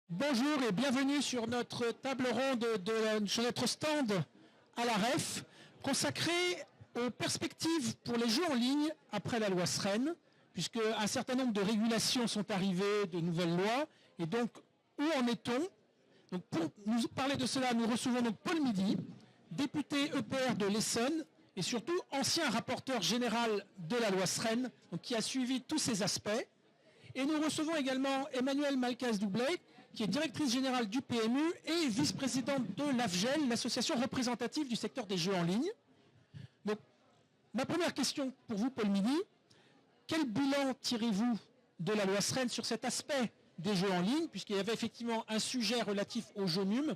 Bonjour et bienvenue sur notre table ronde sur notre stand à la REF consacré aux perspectives pour les jeux en ligne après la loi Sren, puisque un certain nombre de régulations sont arrivées, de nouvelles lois, et donc où en est-on? Donc pour nous parler de cela, nous recevons donc Paul Midi, député EPR de l'Essonne et surtout ancien rapporteur général de la loi Sren, donc qui a suivi tous ces aspects. Et nous recevons également Emmanuelle Malcaz-Doublet, qui est directrice générale du PMU et vice-présidente de l'AFGEL, l'association représentative du secteur des jeux en ligne. Donc, ma première question pour vous, Paul Midi, quel bilan tirez-vous de la loi Sren sur cet aspect des jeux en ligne, puisqu'il y avait effectivement un sujet relatif aux jeux NUM,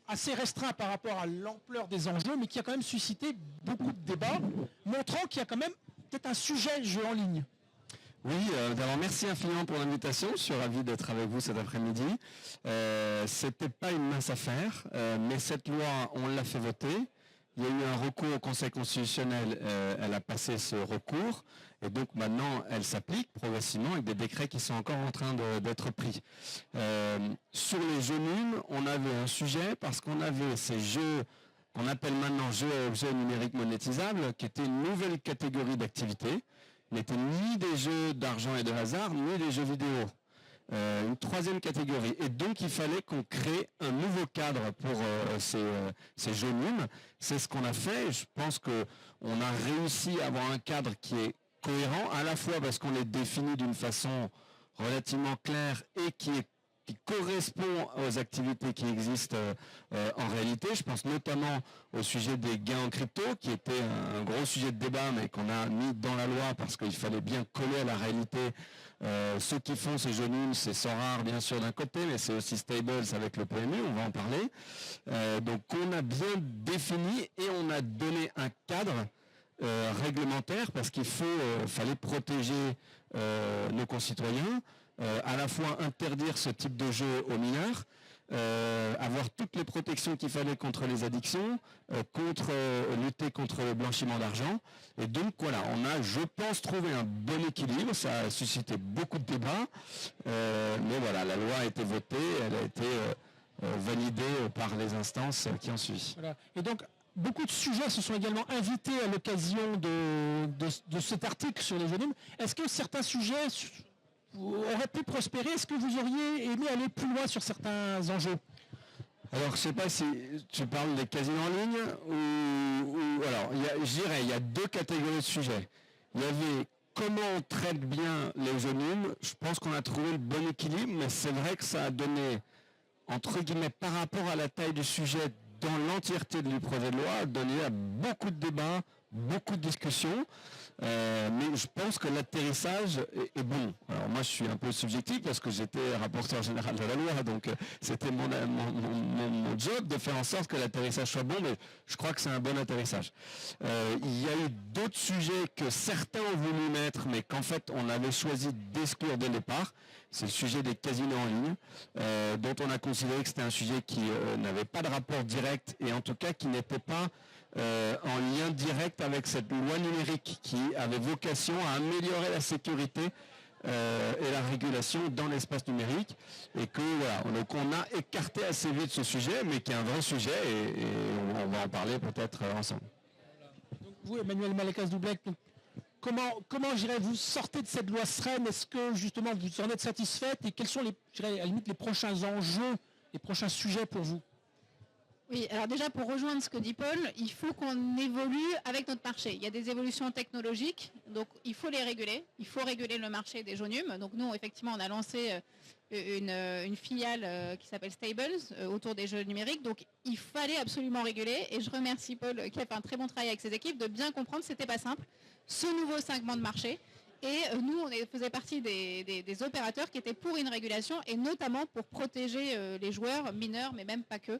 assez restreint par rapport à l'ampleur des enjeux, mais qui a quand même suscité beaucoup de débats, montrant qu'il y a quand même peut-être un sujet jeu en ligne. Oui, d'abord merci infiniment pour l'invitation. Je suis ravi d'être avec vous cet après-midi. C'était pas une mince affaire, mais cette loi, on l'a fait voter. Il y a eu un recours au Conseil constitutionnel, elle a passé ce recours, et donc maintenant elle s'applique progressivement avec des décrets qui sont encore en train d'être pris. Sur les jeux NUM, on avait un sujet parce qu'on avait ces jeux qu'on appelle maintenant jeux et objets numériques monétisables, qui étaient une nouvelle catégorie d'activités, n'étaient ni des jeux d'argent et de hasard, ni des jeux vidéo. Une troisième catégorie. Et donc, il fallait qu'on crée un nouveau cadre pour ces jeux NUM. C'est ce qu'on a fait. Je pense qu'on a réussi à avoir un cadre qui est cohérent, à la fois parce qu'on les définit d'une façon relativement claire et qui correspond aux activités qui existent en réalité. Je pense notamment au sujet des gains en crypto, qui était un gros sujet de débat, mais qu'on a mis dans la loi parce qu'il fallait bien coller à la réalité. Ceux qui font ces jeux NUM, c'est Sorare bien sûr d'un côté, mais c'est aussi Stables avec le PMU, on va en parler. Donc on a bien défini et on a donné un cadre réglementaire parce fallait protéger nos concitoyens, à la fois interdire ce type de jeu aux mineurs, avoir toutes les protections qu'il fallait contre les addictions, lutter contre le blanchiment d'argent. Et donc voilà, on a, je pense, trouvé un bon équilibre. Ça a suscité beaucoup de débats, mais voilà, la loi a été votée, elle a été validée par les instances qui ont suivi. Voilà. Et donc, beaucoup de sujets se sont également invités à l'occasion de cet article sur les jeux NUM. Est-ce que certains sujets auraient pu prospérer? Est-ce que vous auriez aimé aller plus loin sur certains enjeux? Alors, je ne sais pas si tu parles des casinos en ligne ou alors, je dirais, il y a deux catégories de sujets. Il y avait comment on traite bien les jeux NUM. Je pense qu'on a trouvé le bon équilibre, mais c'est vrai que ça a donné, entre guillemets, par rapport à la taille du sujet dans l'entièreté du projet de loi, donné à beaucoup de débats, beaucoup de discussions. Mais je pense que l'atterrissage est bon. Alors moi je suis un peu subjectif parce que j'étais rapporteur général de la loi, donc c'était mon job de faire en sorte que l'atterrissage soit bon, mais je crois que c'est un bon atterrissage. Il y a eu d'autres sujets que certains ont voulu mettre, mais qu'en fait on avait choisi d'exclure dès le départ. C'est le sujet des casinos en ligne, dont on a considéré que c'était un sujet qui n'avait pas de rapport direct et en tout cas qui n'était pas en lien direct avec cette loi numérique qui avait vocation à améliorer la sécurité et la régulation dans l'espace numérique, et que voilà, donc on a écarté assez vite ce sujet, mais qui est un vrai sujet et on va en parler peut-être ensemble. Donc vous, Emmanuelle Malcaz-Doublet, comment vous sortez de cette loi Sren? Est-ce que justement vous en êtes satisfaite et quels sont à la limite les prochains enjeux, les prochains sujets pour vous? Oui, alors déjà pour rejoindre ce que dit Paul, il faut qu'on évolue avec notre marché. Il y a des évolutions technologiques, donc il faut les réguler. Il faut réguler le marché des jeux NUM. Donc nous, effectivement, on a lancé une filiale qui s'appelle Stables autour des jeux numériques. Donc il fallait absolument réguler. Et je remercie Paul qui a fait un très bon travail avec ses équipes de bien comprendre que c'était pas simple, ce nouveau segment de marché. Et nous, on faisait partie des opérateurs qui étaient pour une régulation et notamment pour protéger les joueurs mineurs, mais même pas que.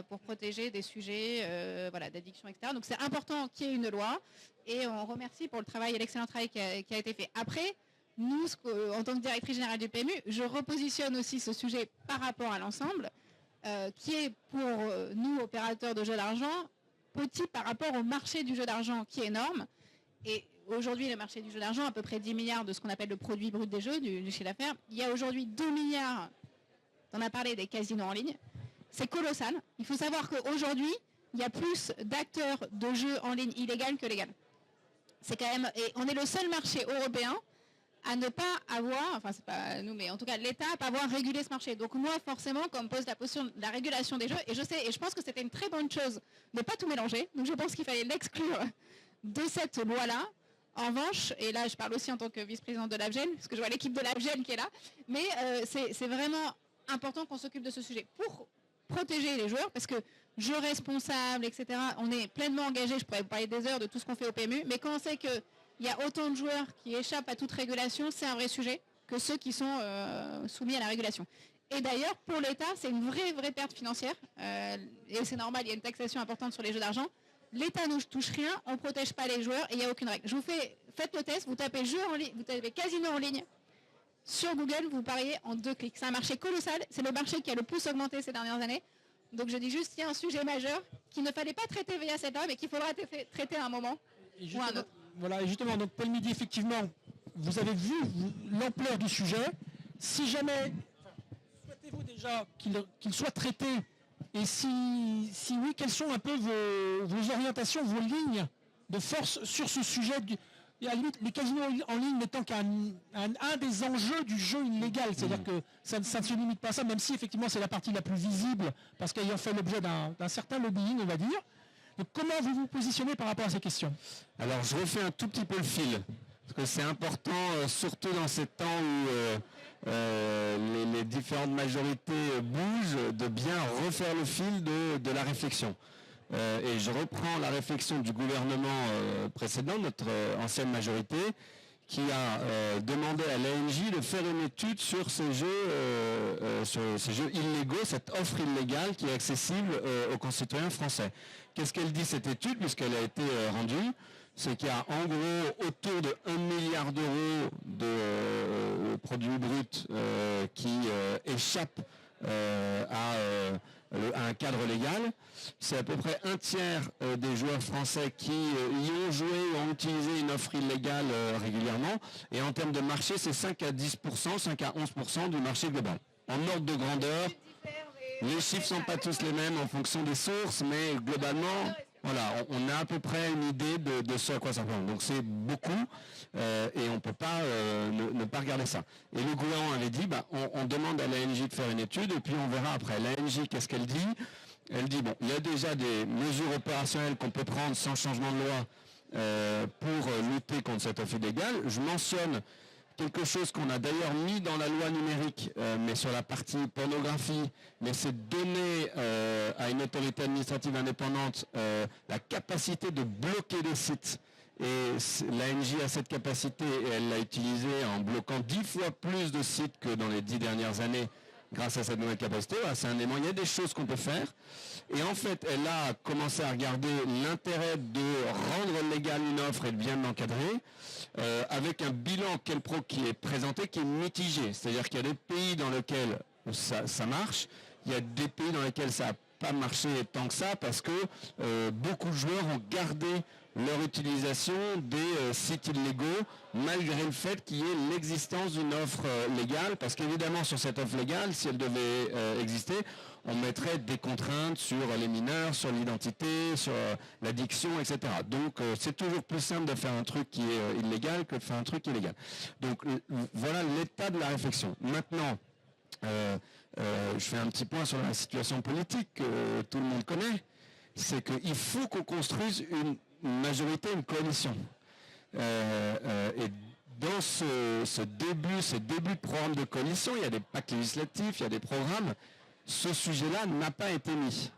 Pour protéger des sujets d'addiction, etc. Donc c'est important qu'il y ait une loi et on remercie pour le travail et l'excellent travail qui a été fait. Après, nous, en tant que directrice générale du PMU, je repositionne aussi ce sujet par rapport à l'ensemble, qui est pour nous, opérateurs de jeux d'argent, petit par rapport au marché du jeu d'argent qui est énorme. Et aujourd'hui, le marché du jeu d'argent, à peu près 10 milliards de ce qu'on appelle le produit brut des jeux, du chiffre d'affaires. Il y a aujourd'hui 2 milliards tu en as parlé des casinos en ligne, c'est colossal. Il faut savoir qu'aujourd'hui, il y a plus d'acteurs de jeux en ligne illégaux que légaux. C'est quand même, et on est le seul marché européen à ne pas avoir, enfin c'est pas nous, mais en tout cas l'État à pas avoir régulé ce marché. Donc moi forcément, comme pose la question de la régulation des jeux, et je pense que c'était une très bonne chose de ne pas tout mélanger, donc je pense qu'il fallait l'exclure de cette loi-là. En revanche, et là je parle aussi en tant que vice-présidente de l'ABGEN, parce que je vois l'équipe de l'ABGEN qui est là, mais c'est vraiment important qu'on s'occupe de ce sujet pour protéger les joueurs, parce que jeux responsables, etc., on est pleinement engagé, je pourrais vous parler des heures de tout ce qu'on fait au PMU, mais quand on sait qu'il y a autant de joueurs qui échappent à toute régulation, c'est un vrai sujet que ceux qui sont soumis à la régulation. Et d'ailleurs, pour l'État, c'est une vraie perte financière, et c'est normal, il y a une taxation importante sur les jeux d'argent. L'État ne touche rien, on ne protège pas les joueurs et il n'y a aucune règle. Faites le test, vous tapez jeu en ligne, vous tapez casino en ligne sur Google, vous pariez en 2 clics. C'est un marché colossal, c'est le marché qui a le plus augmenté ces dernières années. Donc je dis juste, il y a un sujet majeur qu'il ne fallait pas traiter via cette loi, mais qu'il faudra traiter à un moment ou à un autre. Voilà, et justement, donc Paul Midi, effectivement, vous avez vu l'ampleur du sujet. Si jamais, souhaitez-vous déjà qu'il soit traité, et si oui, quelles sont un peu vos orientations, vos lignes de force sur ce sujet et à la limite, les casinos en ligne n'étant qu'un des enjeux du jeu illégal. C'est-à-dire que ça ne se limite pas à ça, même si effectivement c'est la partie la plus visible, parce qu'ayant fait l'objet d'un certain lobbying, on va dire. Donc comment vous vous positionnez par rapport à ces questions? Alors je refais un tout petit peu le fil, parce que c'est important, surtout dans ces temps où les différentes majorités bougent, de bien refaire le fil de la réflexion. Et je reprends la réflexion du gouvernement précédent, notre ancienne majorité, qui a demandé à l'ANJ de faire une étude sur ces jeux illégaux, cette offre illégale qui est accessible aux concitoyens français. Qu'est-ce qu'elle dit cette étude, puisqu'elle a été rendue? C'est qu'il y a en gros autour de 1 milliard d'euros de produits bruts qui échappent à un cadre légal. C'est à peu près un tiers des joueurs français qui y ont joué ou ont utilisé une offre illégale régulièrement. Et en termes de marché, c'est 5 à 10%, 5 à 11% du marché global. En ordre de grandeur, les chiffres ne sont pas tous les mêmes en fonction des sources, mais globalement, voilà, on a à peu près une idée de ce à quoi ça ressemble. Donc c'est beaucoup et on ne peut pas ne pas regarder ça. Et le gouvernement avait dit, on demande à l'ANJ de faire une étude et puis on verra après. L'ANJ, qu'est-ce qu'elle dit? Elle dit, il y a déjà des mesures opérationnelles qu'on peut prendre sans changement de loi pour lutter contre cette offre illégale. Je mentionne quelque chose qu'on a d'ailleurs mis dans la loi numérique, mais sur la partie pornographie, mais c'est donner à une autorité administrative indépendante la capacité de bloquer des sites. Et l'ANJ a cette capacité et elle l'a utilisée en bloquant 10 fois plus de sites que dans les 10 dernières années grâce à cette nouvelle capacité. Voilà, c'est un élément. Il y a des choses qu'on peut faire. Et en fait, elle a commencé à regarder l'intérêt de rendre légale une offre et de bien l'encadrer, avec un bilan Kelpro qui est présenté, qui est mitigé. C'est-à-dire qu'il y a des pays dans lesquels ça marche, il y a des pays dans lesquels ça n'a pas marché tant que ça, parce que beaucoup de joueurs ont gardé leur utilisation des sites illégaux, malgré le fait qu'il y ait l'existence d'une offre légale, parce qu'évidemment sur cette offre légale, si elle devait exister, on mettrait des contraintes sur les mineurs, sur l'identité, sur l'addiction, etc. Donc c'est toujours plus simple de faire un truc qui est illégal que de faire un truc illégal. Donc voilà l'état de la réflexion. Maintenant, je fais un petit point sur la situation politique que tout le monde connaît, c'est qu'il faut qu'on construise une majorité, une coalition. Et dans ces débuts de programme de coalition, il y a des pactes législatifs, il y a des programmes. Ce sujet-là n'a pas été mis.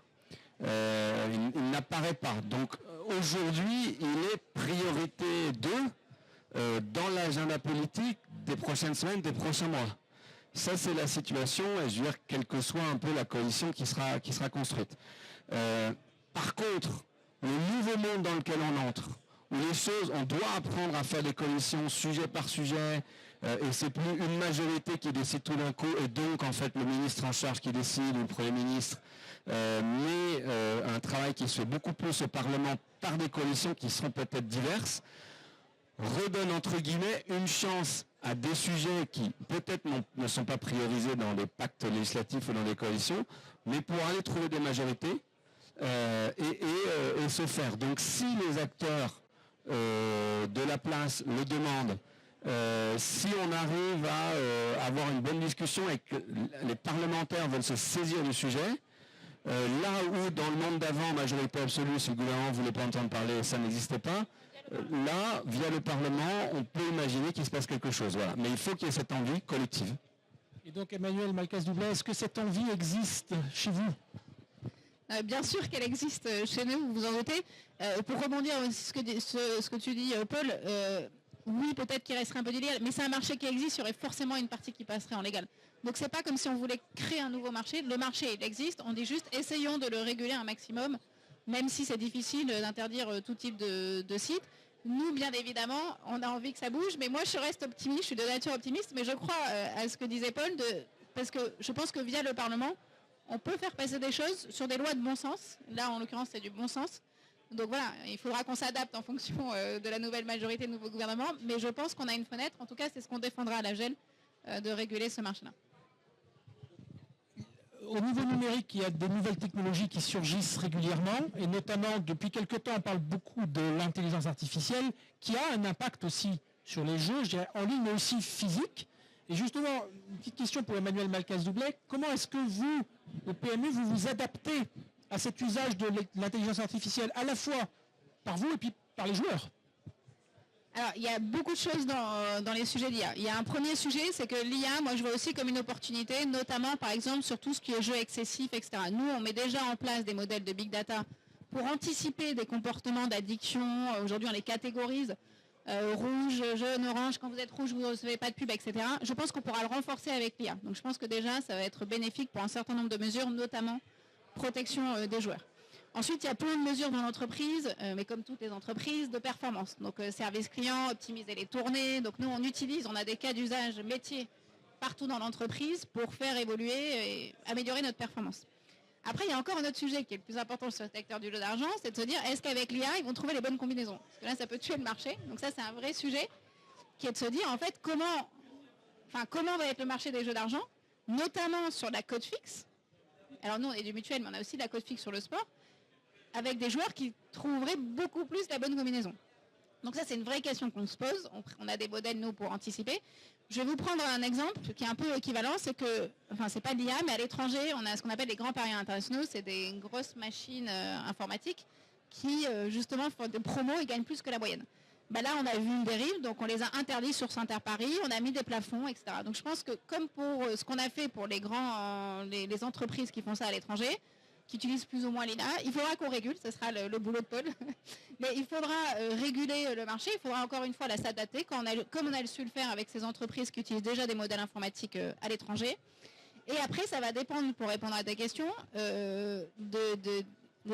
Il n'apparaît pas. Donc aujourd'hui, il est priorité 2 dans l'agenda politique des prochaines semaines, des prochains mois. Ça, c'est la situation, et je veux dire, quelle que soit un peu la coalition qui sera construite. Par contre, le nouveau monde dans lequel on entre, où les choses, on doit apprendre à faire des coalitions sujet par sujet, et c'est plus une majorité qui décide tout d'un coup, et donc en fait le ministre en charge qui décide, ou le Premier ministre, mais un travail qui se fait beaucoup plus au Parlement par des coalitions qui seront peut-être diverses. redonne entre guillemets une chance à des sujets qui peut-être ne sont pas priorisés dans les pactes législatifs ou dans les coalitions, mais pour aller trouver des majorités et se faire. Donc si les acteurs de la place le demandent, si on arrive à avoir une bonne discussion et que les parlementaires veulent se saisir du sujet, là où dans le monde d'avant, majorité absolue, si le gouvernement ne voulait pas entendre parler, ça n'existait pas, là, via le Parlement, on peut imaginer qu'il se passe quelque chose. Voilà. Mais il faut qu'il y ait cette envie collective. Et donc Emmanuel Malcas-Doublet, est-ce que cette envie existe chez vous ? Bien sûr qu'elle existe chez nous, vous vous en doutez. Pour rebondir sur ce que tu dis, Paul, oui, peut-être qu'il resterait un peu d'illégal, mais c'est un marché qui existe, il y aurait forcément une partie qui passerait en légal. Donc c'est pas comme si on voulait créer un nouveau marché. Le marché, il existe, on dit juste essayons de le réguler un maximum, même si c'est difficile d'interdire tout type de site. Nous, bien évidemment, on a envie que ça bouge, mais moi je reste optimiste, je suis de nature optimiste, mais je crois à ce que disait Paul, parce que je pense que via le Parlement, on peut faire passer des choses sur des lois de bon sens. Là, en l'occurrence, c'est du bon sens. Donc voilà, il faudra qu'on s'adapte en fonction de la nouvelle majorité, du nouveau gouvernement, mais je pense qu'on a une fenêtre, en tout cas c'est ce qu'on défendra à la GEL, de réguler ce marché-là. Au niveau numérique, il y a des nouvelles technologies qui surgissent régulièrement, et notamment depuis quelque temps, on parle beaucoup de l'intelligence artificielle, qui a un impact aussi sur les jeux, je dirais en ligne, mais aussi physique. Et justement, une petite question pour Emmanuel Malcas-Doublet, comment est-ce que vous, au PMU, vous vous adaptez à cet usage de l'intelligence artificielle, à la fois par vous et puis par les joueurs ? Alors, il y a beaucoup de choses dans les sujets d'IA. Il y a un premier sujet, c'est que l'IA, moi je vois aussi comme une opportunité, notamment par exemple sur tout ce qui est jeu excessif, etc. Nous, on met déjà en place des modèles de big data pour anticiper des comportements d'addiction. Aujourd'hui, on les catégorise. Rouge, jaune, orange, quand vous êtes rouge, vous ne recevez pas de pub, etc. Je pense qu'on pourra le renforcer avec l'IA. Donc je pense que déjà, ça va être bénéfique pour un certain nombre de mesures, notamment protection des joueurs. Ensuite, il y a plein de mesures dans l'entreprise, mais comme toutes les entreprises, de performance. Donc, service client, optimiser les tournées. Donc, nous, on a des cas d'usage métier partout dans l'entreprise pour faire évoluer et améliorer notre performance. Après, il y a encore un autre sujet qui est le plus important sur le secteur du jeu d'argent, c'est de se dire, est-ce qu'avec l'IA, ils vont trouver les bonnes combinaisons ? Parce que là, ça peut tuer le marché. Donc ça, c'est un vrai sujet qui est de se dire, en fait, comment va être le marché des jeux d'argent, notamment sur la cote fixe. Alors, nous, on est du mutuel, mais on a aussi la cote fixe sur le sport, avec des joueurs qui trouveraient beaucoup plus la bonne combinaison. Donc ça, c'est une vraie question qu'on se pose. On a des modèles, nous, pour anticiper. Je vais vous prendre un exemple qui est un peu équivalent. C'est que, c'est pas l'IA, mais à l'étranger, on a ce qu'on appelle les grands paris internationaux. C'est des grosses machines informatiques qui, justement, font des promos et gagnent plus que la moyenne. Là, on a vu une dérive, donc on les a interdits sur Saint-Paris, on a mis des plafonds, etc. Donc je pense que, comme pour ce qu'on a fait pour les entreprises qui font ça à l'étranger, qui utilisent plus ou moins l'IA, il faudra qu'on régule, ce sera le boulot de Paul, mais il faudra réguler le marché, il faudra encore une fois s'adapter, comme on a su le faire avec ces entreprises qui utilisent déjà des modèles informatiques à l'étranger. Et après, ça va dépendre, pour répondre à ta question, des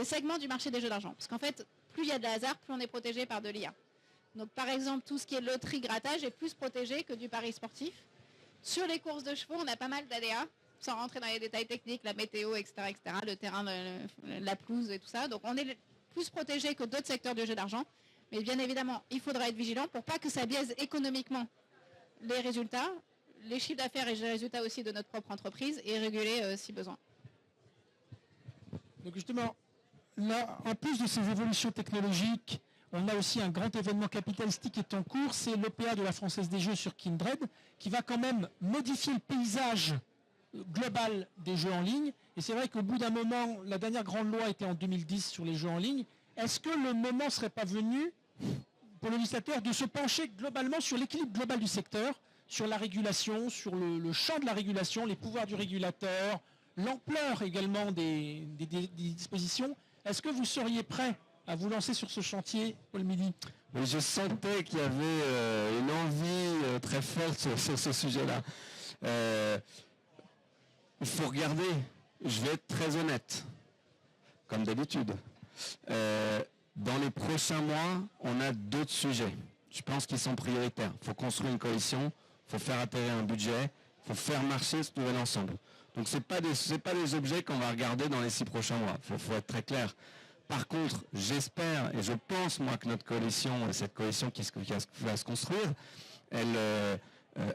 segments du marché des jeux d'argent. Parce qu'en fait, plus il y a de hasard, plus on est protégé par de l'IA. Donc par exemple, tout ce qui est loterie, grattage est plus protégé que du pari sportif. Sur les courses de chevaux, on a pas mal d'ADA, sans rentrer dans les détails techniques, la météo, etc., le terrain, la pelouse et tout ça. Donc on est plus protégé que d'autres secteurs de jeu d'argent. Mais bien évidemment, il faudra être vigilant pour pas que ça biaise économiquement les résultats, les chiffres d'affaires et les résultats aussi de notre propre entreprise et réguler si besoin. Donc justement, là, en plus de ces évolutions technologiques, on a aussi un grand événement capitalistique qui est en cours, c'est l'OPA de la Française des Jeux sur Kindred, qui va quand même modifier le paysage global des jeux en ligne. Et c'est vrai qu'au bout d'un moment, la dernière grande loi était en 2010 sur les jeux en ligne. Est-ce que le moment ne serait pas venu pour le législateur de se pencher globalement sur l'équilibre global du secteur, sur la régulation, sur le champ de la régulation, les pouvoirs du régulateur, l'ampleur également des dispositions? Est-ce que vous seriez prêt à vous lancer sur ce chantier, Paul Midi? Oui, je sentais qu'il y avait une envie très forte sur ce sujet-là. Il faut regarder, je vais être très honnête, comme d'habitude. Dans les prochains mois, on a d'autres sujets. Je pense qu'ils sont prioritaires. Il faut construire une coalition, il faut faire atterrir un budget, il faut faire marcher ce nouvel ensemble. Donc ce n'est pas des objets qu'on va regarder dans les 6 prochains mois. Il faut être très clair. Par contre, j'espère et je pense, moi, que notre coalition, cette coalition qui va se construire, elle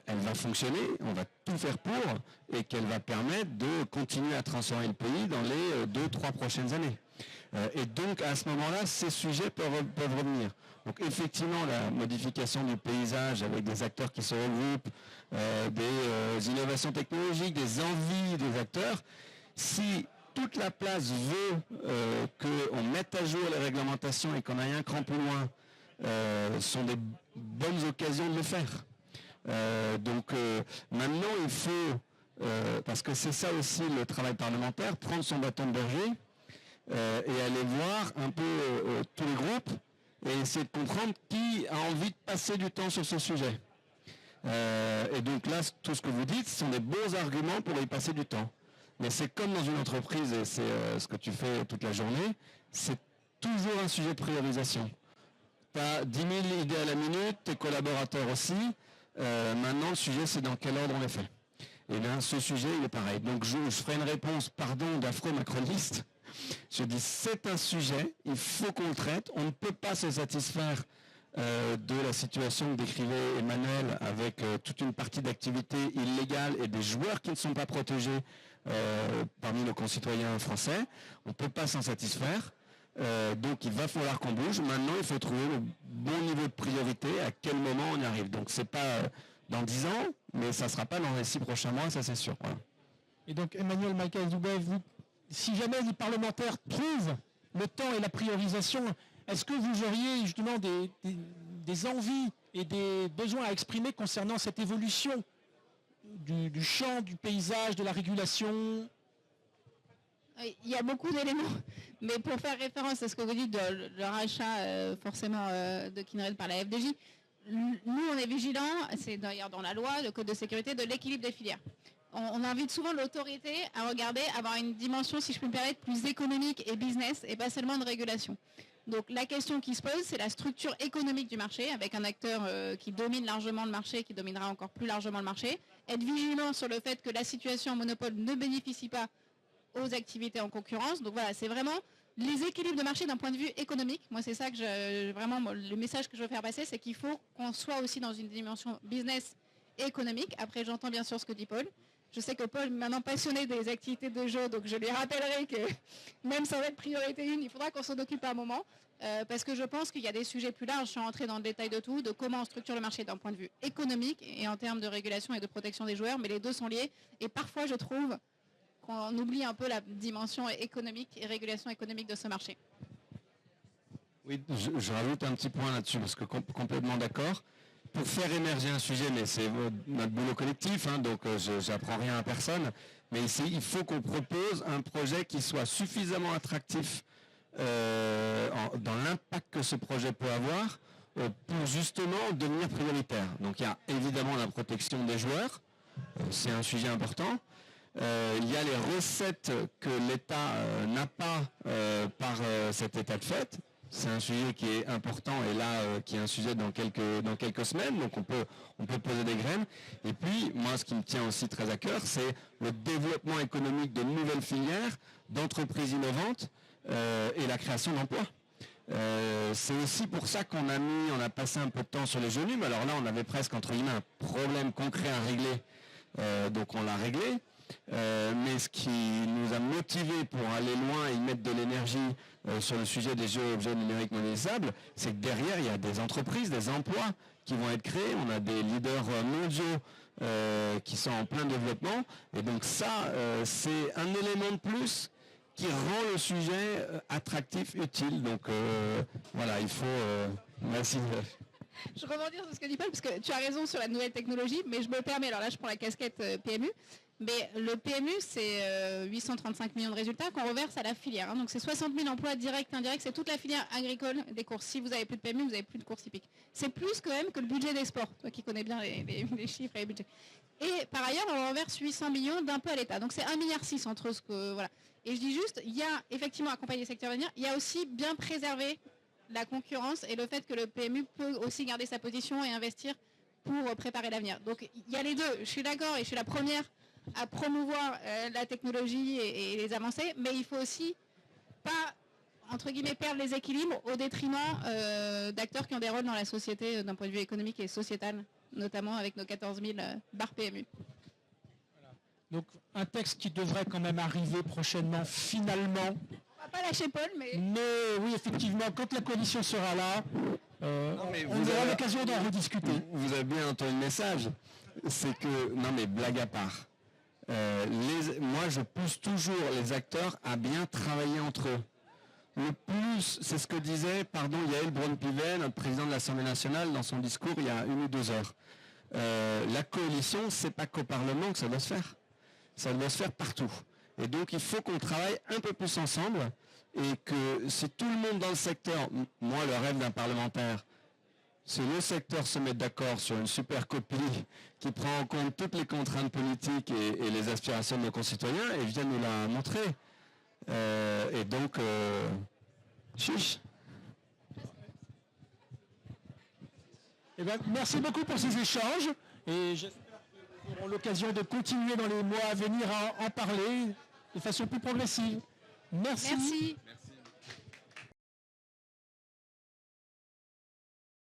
va fonctionner, on va tout faire pour, et qu'elle va permettre de continuer à transformer le pays dans les 2-3 prochaines années. Et donc, à ce moment-là, ces sujets peuvent revenir. Donc, effectivement, la modification du paysage avec des acteurs qui se regroupent, des innovations technologiques, des envies des acteurs, si toute la place veut qu'on mette à jour les réglementations et qu'on aille un cran plus loin, sont des bonnes occasions de le faire. Maintenant, il faut, parce que c'est ça aussi le travail parlementaire, prendre son bâton de berger et aller voir un peu tous les groupes et essayer de comprendre qui a envie de passer du temps sur ce sujet. Et donc là, tout ce que vous dites, ce sont des bons arguments pour y passer du temps. Mais c'est comme dans une entreprise, et c'est ce que tu fais toute la journée, c'est toujours un sujet de priorisation. Tu as 10 000 idées à la minute, tes collaborateurs aussi. Maintenant, le sujet, c'est dans quel ordre on les fait. Et bien, ce sujet, il est pareil. Donc, je ferai une réponse, pardon, d'afro-macroniste. Je dis, c'est un sujet, il faut qu'on le traite. On ne peut pas se satisfaire de la situation que décrivait Emmanuel avec toute une partie d'activités illégales et des joueurs qui ne sont pas protégés parmi nos concitoyens français. On ne peut pas s'en satisfaire. Donc il va falloir qu'on bouge. Maintenant, il faut trouver le bon niveau de priorité, à quel moment on y arrive. Donc c'est pas dans 10 ans, mais ça ne sera pas dans les 6 prochains mois, ça c'est sûr. Voilà. Et donc Emmanuel Macazoubet, si jamais les parlementaires trouvent le temps et la priorisation, est-ce que vous auriez justement des envies et des besoins à exprimer concernant cette évolution du champ, du paysage, de la régulation? Il y a beaucoup d'éléments, mais pour faire référence à ce que vous dites de le rachat forcément de Kindred par la FDJ, nous on est vigilants, c'est d'ailleurs dans la loi, le code de sécurité, de l'équilibre des filières. On invite souvent l'autorité à regarder, avoir une dimension, si je peux me permettre, plus économique et business, et pas seulement de régulation. Donc la question qui se pose, c'est la structure économique du marché, avec un acteur qui domine largement le marché, qui dominera encore plus largement le marché. Être vigilant sur le fait que la situation en monopole ne bénéficie pas aux activités en concurrence. Donc voilà, c'est vraiment les équilibres de marché d'un point de vue économique. Moi, c'est ça que vraiment, le message que je veux faire passer, c'est qu'il faut qu'on soit aussi dans une dimension business et économique. Après, j'entends bien sûr ce que dit Paul. Je sais que Paul est maintenant passionné des activités de jeu, donc je lui rappellerai que même sans être priorité 1, il faudra qu'on s'en occupe à un moment, parce que je pense qu'il y a des sujets plus larges, je suis rentrée dans le détail de tout, de comment on structure le marché d'un point de vue économique et en termes de régulation et de protection des joueurs, mais les deux sont liés, et parfois je trouve qu'on oublie un peu la dimension économique et régulation économique de ce marché. Oui, je rajoute un petit point là-dessus, parce que complètement d'accord. Pour faire émerger un sujet, mais c'est notre boulot collectif, hein, donc je n'apprends rien à personne, mais ici, il faut qu'on propose un projet qui soit suffisamment attractif dans l'impact que ce projet peut avoir pour justement devenir prioritaire. Donc il y a évidemment la protection des joueurs, c'est un sujet important. Il y a les recettes que l'État n'a pas par cet état de fait. C'est un sujet qui est important et là qui est un sujet dans quelques semaines, donc on peut poser des graines. Et puis moi ce qui me tient aussi très à cœur, c'est le développement économique de nouvelles filières, d'entreprises innovantes et la création d'emplois. C'est aussi pour ça qu'on a passé un peu de temps sur les genoux, mais alors là on avait presque entre guillemets un problème concret à régler, donc on l'a réglé. Mais ce qui nous a motivés pour aller loin et y mettre de l'énergie sur le sujet des jeux et objets numériques modélisables, c'est que derrière il y a des entreprises, des emplois qui vont être créés, on a des leaders mondiaux qui sont en plein développement, et donc ça c'est un élément de plus qui rend le sujet attractif, utile. Donc voilà, il faut... merci. Je rebondis sur ce que dit Paul, parce que tu as raison sur la nouvelle technologie, mais je me permets, alors là je prends la casquette PMU, mais le PMU c'est 835 millions de résultats qu'on reverse à la filière, hein. Donc c'est 60 000 emplois directs, indirects, c'est toute la filière agricole des courses. Si vous n'avez plus de PMU, vous n'avez plus de courses hippiques. C'est plus quand même que le budget d'export, toi qui connais bien les chiffres et les budgets. Et par ailleurs, on reverse 800 millions d'impôts à l'État, donc c'est 1,6 milliard entre ce que... Voilà. Et je dis juste, il y a effectivement accompagné les secteurs à venir, il y a aussi bien préservé la concurrence et le fait que le PMU peut aussi garder sa position et investir pour préparer l'avenir. Donc il y a les deux, je suis d'accord et je suis la première à promouvoir la technologie et les avancées, mais il faut aussi pas entre guillemets, perdre les équilibres au détriment d'acteurs qui ont des rôles dans la société d'un point de vue économique et sociétal, notamment avec nos 14 000 barres PMU. Donc un texte qui devrait quand même arriver prochainement, finalement. On va pas lâcher Paul, mais... Mais oui, effectivement, quand la coalition sera là, on aura l'occasion d'en rediscuter. Vous avez bien entendu le message. C'est que, non mais blague à part, moi je pousse toujours les acteurs à bien travailler entre eux. Le plus, c'est ce que disait, Yael Braun-Pivet, notre président de l'Assemblée nationale, dans son discours il y a 1 ou 2 heures. La coalition, c'est pas qu'au Parlement que ça doit se faire. Ça doit se faire partout. Et donc il faut qu'on travaille un peu plus ensemble et que si tout le monde dans le secteur, moi le rêve d'un parlementaire, si le secteur se met d'accord sur une super copie qui prend en compte toutes les contraintes politiques et les aspirations de nos concitoyens et vient nous la montrer. Et donc, chiche. Eh ben, merci beaucoup pour ces échanges et j'espère que nous aurons l'occasion de continuer dans les mois à venir à en parler de façon plus progressive. Merci. Merci.